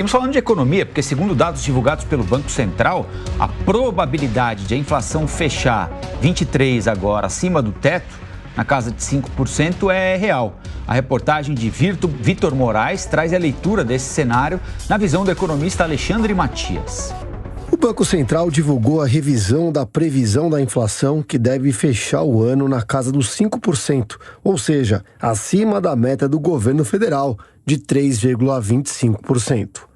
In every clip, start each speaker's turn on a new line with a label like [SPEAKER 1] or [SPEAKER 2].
[SPEAKER 1] Estamos falando de economia, porque segundo dados divulgados pelo Banco Central, a probabilidade de a inflação fechar 23 agora acima do teto, na casa de 5%, é real. A reportagem de Vitor Moraes traz a leitura desse cenário na visão do economista Alexandre Matias.
[SPEAKER 2] O Banco Central divulgou a revisão da previsão da inflação, que deve fechar o ano na casa dos 5%, ou seja, acima da meta do governo federal, de 3,25%.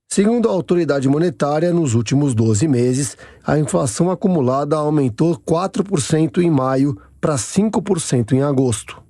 [SPEAKER 2] Segundo a autoridade monetária, nos últimos 12 meses, a inflação acumulada aumentou 4% em maio para 5% em agosto.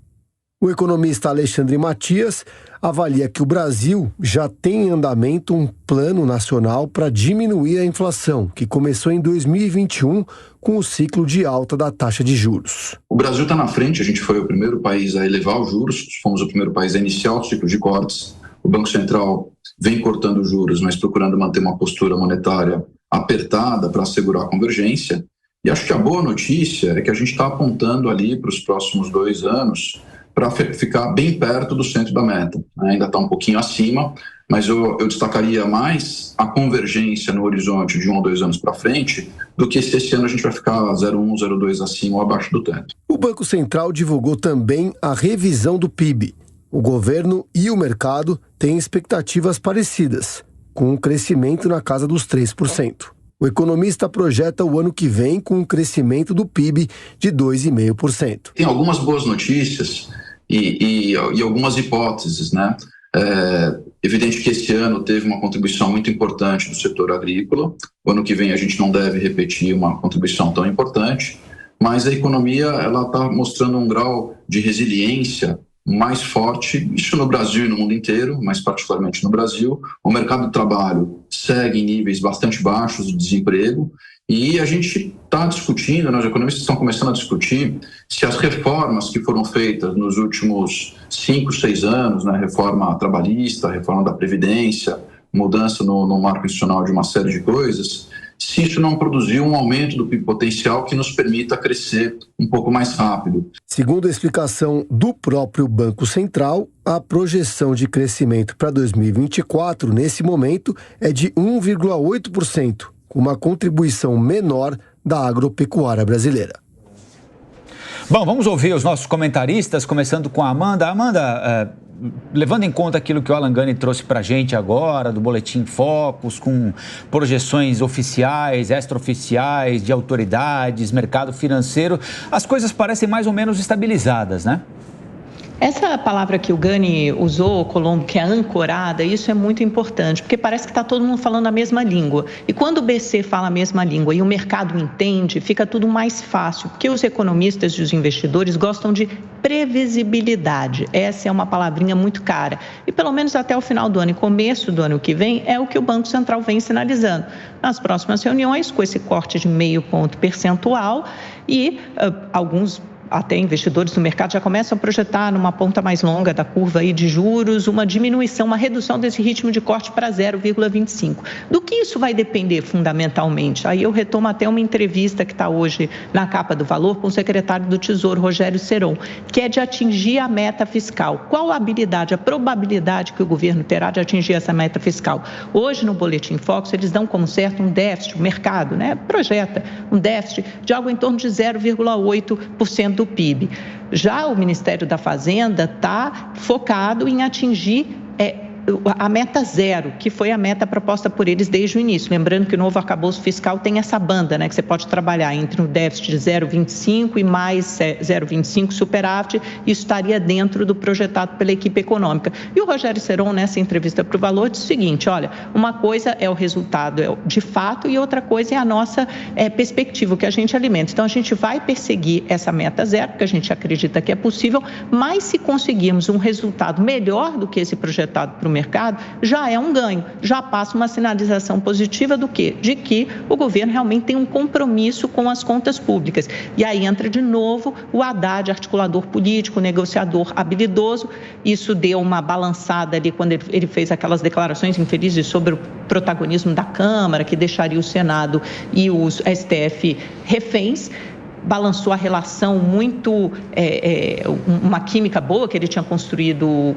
[SPEAKER 2] O economista Alexandre Matias avalia que o Brasil já tem em andamento um plano nacional para diminuir a inflação, que começou em 2021 com o ciclo de alta da taxa de juros.
[SPEAKER 3] O Brasil está na frente, a gente foi o primeiro país a elevar os juros, fomos o primeiro país a iniciar o ciclo de cortes. O Banco Central vem cortando juros, mas procurando manter uma postura monetária apertada para assegurar a convergência. E acho que a boa notícia é que a gente está apontando ali para os próximos 2 anos para ficar bem perto do centro da meta. Ainda está um pouquinho acima, mas eu destacaria mais a convergência no horizonte de 1 ou 2 anos para frente do que se esse ano a gente vai ficar 0,1, 0,2 acima ou abaixo do teto.
[SPEAKER 2] O Banco Central divulgou também a revisão do PIB. O governo e o mercado têm expectativas parecidas, com um crescimento na casa dos 3%. O economista projeta o ano que vem com um crescimento do PIB de 2,5%.
[SPEAKER 3] Tem algumas boas notícias e algumas hipóteses, né? Evidente que esse ano teve uma contribuição muito importante do setor agrícola. O ano que vem a gente não deve repetir uma contribuição tão importante, mas a economia ela está mostrando um grau de resiliência mais forte, isso no Brasil e no mundo inteiro, mas particularmente no Brasil. O mercado de trabalho segue em níveis bastante baixos de desemprego e a gente está discutindo, os economistas estão começando a discutir se as reformas que foram feitas nos últimos 5, 6 anos, né, reforma trabalhista, reforma da Previdência, mudança no marco institucional de uma série de coisas, se isso não produziu um aumento do PIB potencial que nos permita crescer um pouco mais rápido.
[SPEAKER 2] Segundo a explicação do próprio Banco Central, a projeção de crescimento para 2024, nesse momento, é de 1,8%, com uma contribuição menor da agropecuária brasileira.
[SPEAKER 1] Bom, vamos ouvir os nossos comentaristas, começando com a Amanda. Amanda, levando em conta aquilo que o Alan Gani trouxe para a gente agora, do Boletim Focus, com projeções oficiais, extraoficiais, de autoridades, mercado financeiro, as coisas parecem mais ou menos estabilizadas, né?
[SPEAKER 4] Essa palavra que o Gani usou, Colombo, que é ancorada, isso é muito importante, porque parece que está todo mundo falando a mesma língua. E quando o BC fala a mesma língua e o mercado entende, fica tudo mais fácil, porque os economistas e os investidores gostam de previsibilidade. Essa é uma palavrinha muito cara. E pelo menos até o final do ano e começo do ano que vem, é o que o Banco Central vem sinalizando. Nas próximas reuniões, com esse corte de 0,5 ponto percentual e alguns até investidores do mercado já começam a projetar numa ponta mais longa da curva aí de juros uma diminuição, uma redução desse ritmo de corte para 0,25. Do que isso vai depender fundamentalmente? Aí eu retomo até uma entrevista que está hoje na capa do Valor com o secretário do Tesouro, Rogério Seron, que é de atingir a meta fiscal. Qual a habilidade, a probabilidade que o governo terá de atingir essa meta fiscal? Hoje no Boletim Focus eles dão como certo um déficit, o mercado, né, projeta um déficit de algo em torno de 0,8% do PIB. Já o Ministério da Fazenda está focado em atingir a meta zero, que foi a meta proposta por eles desde o início. Lembrando que o novo arcabouço fiscal tem essa banda, né, que você pode trabalhar entre um déficit de 0,25 e mais 0,25 superávit, isso estaria dentro do projetado pela equipe econômica. E o Rogério Seron, nessa entrevista para o Valor, disse o seguinte: olha, uma coisa é o resultado de fato e outra coisa é a nossa perspectiva, o que a gente alimenta. Então, a gente vai perseguir essa meta zero, porque a gente acredita que é possível, mas se conseguirmos um resultado melhor do que esse projetado para o mercado, já é um ganho, já passa uma sinalização positiva do quê? De que o governo realmente tem um compromisso com as contas públicas. E aí entra de novo o Haddad, articulador político, negociador habilidoso. Isso deu uma balançada ali quando ele fez aquelas declarações infelizes sobre o protagonismo da Câmara, que deixaria o Senado e os STF reféns. balançou a relação muito, uma química boa que ele tinha construído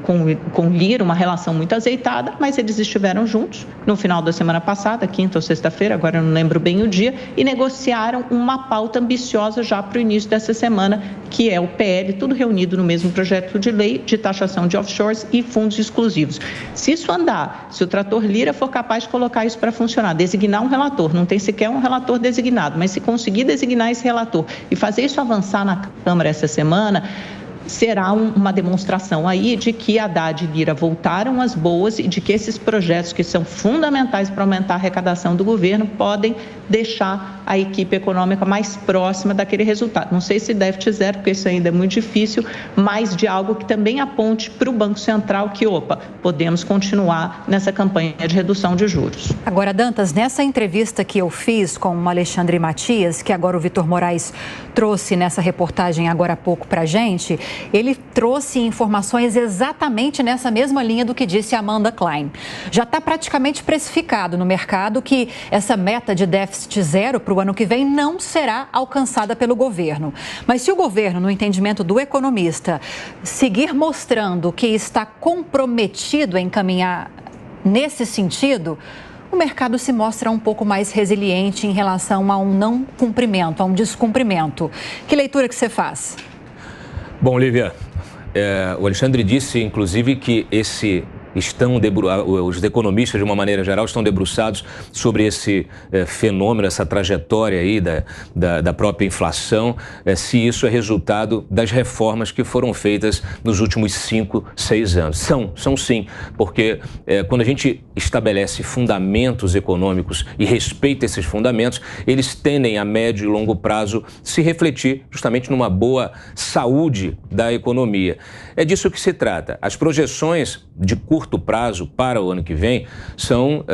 [SPEAKER 4] com Lira, uma relação muito azeitada, mas eles estiveram juntos no final da semana passada, quinta ou sexta-feira, agora eu não lembro bem o dia, e negociaram uma pauta ambiciosa já para o início dessa semana, que é o PL, tudo reunido no mesmo projeto de lei de taxação de offshores e fundos exclusivos. Se isso andar, se o trator Lira for capaz de colocar isso para funcionar, designar um relator, não tem sequer um relator designado, mas se conseguir designar esse relator e fazer isso avançar na Câmara essa semana, será uma demonstração aí de que Haddad e Lira voltaram às boas e de que esses projetos que são fundamentais para aumentar a arrecadação do governo podem deixar a equipe econômica mais próxima daquele resultado. Não sei se déficit zero, porque isso ainda é muito difícil, mas de algo que também aponte para o Banco Central que, podemos continuar nessa campanha de redução de juros.
[SPEAKER 5] Agora, Dantas, nessa entrevista que eu fiz com o Alexandre Matias, que agora o Vitor Moraes trouxe nessa reportagem agora há pouco para a gente, ele trouxe informações exatamente nessa mesma linha do que disse a Amanda Klein. Já está praticamente precificado no mercado que essa meta de déficit zero para o ano que vem não será alcançada pelo governo. Mas se o governo, no entendimento do economista, seguir mostrando que está comprometido em caminhar nesse sentido, o mercado se mostra um pouco mais resiliente em relação a um não cumprimento, a um descumprimento. Que leitura que você faz?
[SPEAKER 6] Bom, Lívia, o Alexandre disse, inclusive, que os economistas, de uma maneira geral, estão debruçados sobre esse fenômeno, essa trajetória aí da própria inflação, se isso é resultado das reformas que foram feitas nos últimos 5, 6 anos. São sim, porque quando a gente estabelece fundamentos econômicos e respeita esses fundamentos, eles tendem a médio e longo prazo se refletir justamente numa boa saúde da economia. É disso que se trata. As projeções de curto prazo para o ano que vem são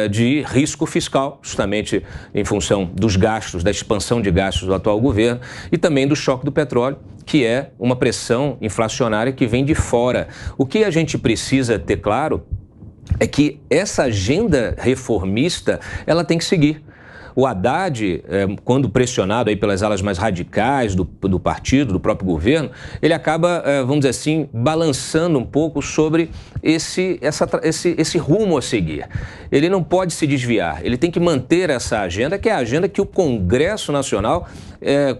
[SPEAKER 6] de risco fiscal, justamente em função dos gastos, da expansão de gastos do atual governo e também do choque do petróleo, que é uma pressão inflacionária que vem de fora. O que a gente precisa ter claro é que essa agenda reformista, ela tem que seguir. O Haddad, quando pressionado aí pelas alas mais radicais do partido, do próprio governo, ele acaba, vamos dizer assim, balançando um pouco sobre esse rumo a seguir. Ele não pode se desviar, ele tem que manter essa agenda, que é a agenda que o Congresso Nacional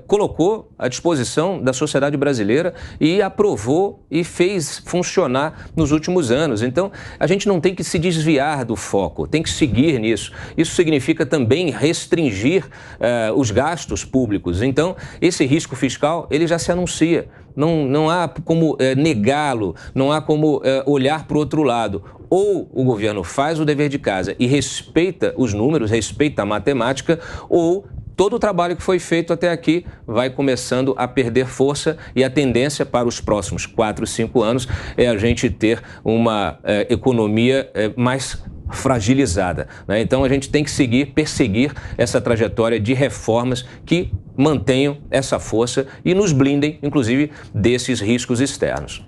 [SPEAKER 6] colocou à disposição da sociedade brasileira e aprovou e fez funcionar nos últimos anos. Então, a gente não tem que se desviar do foco, tem que seguir nisso. Isso significa também restringir os gastos públicos. Então, esse risco fiscal, ele já se anuncia. Não há como negá-lo, não há como olhar para o outro lado. Ou o governo faz o dever de casa e respeita os números, respeita a matemática, ou todo o trabalho que foi feito até aqui vai começando a perder força e a tendência para os próximos 4, 5 anos é a gente ter uma economia mais fragilizada, né? Então a gente tem que perseguir essa trajetória de reformas que mantenham essa força e nos blindem, inclusive, desses riscos externos.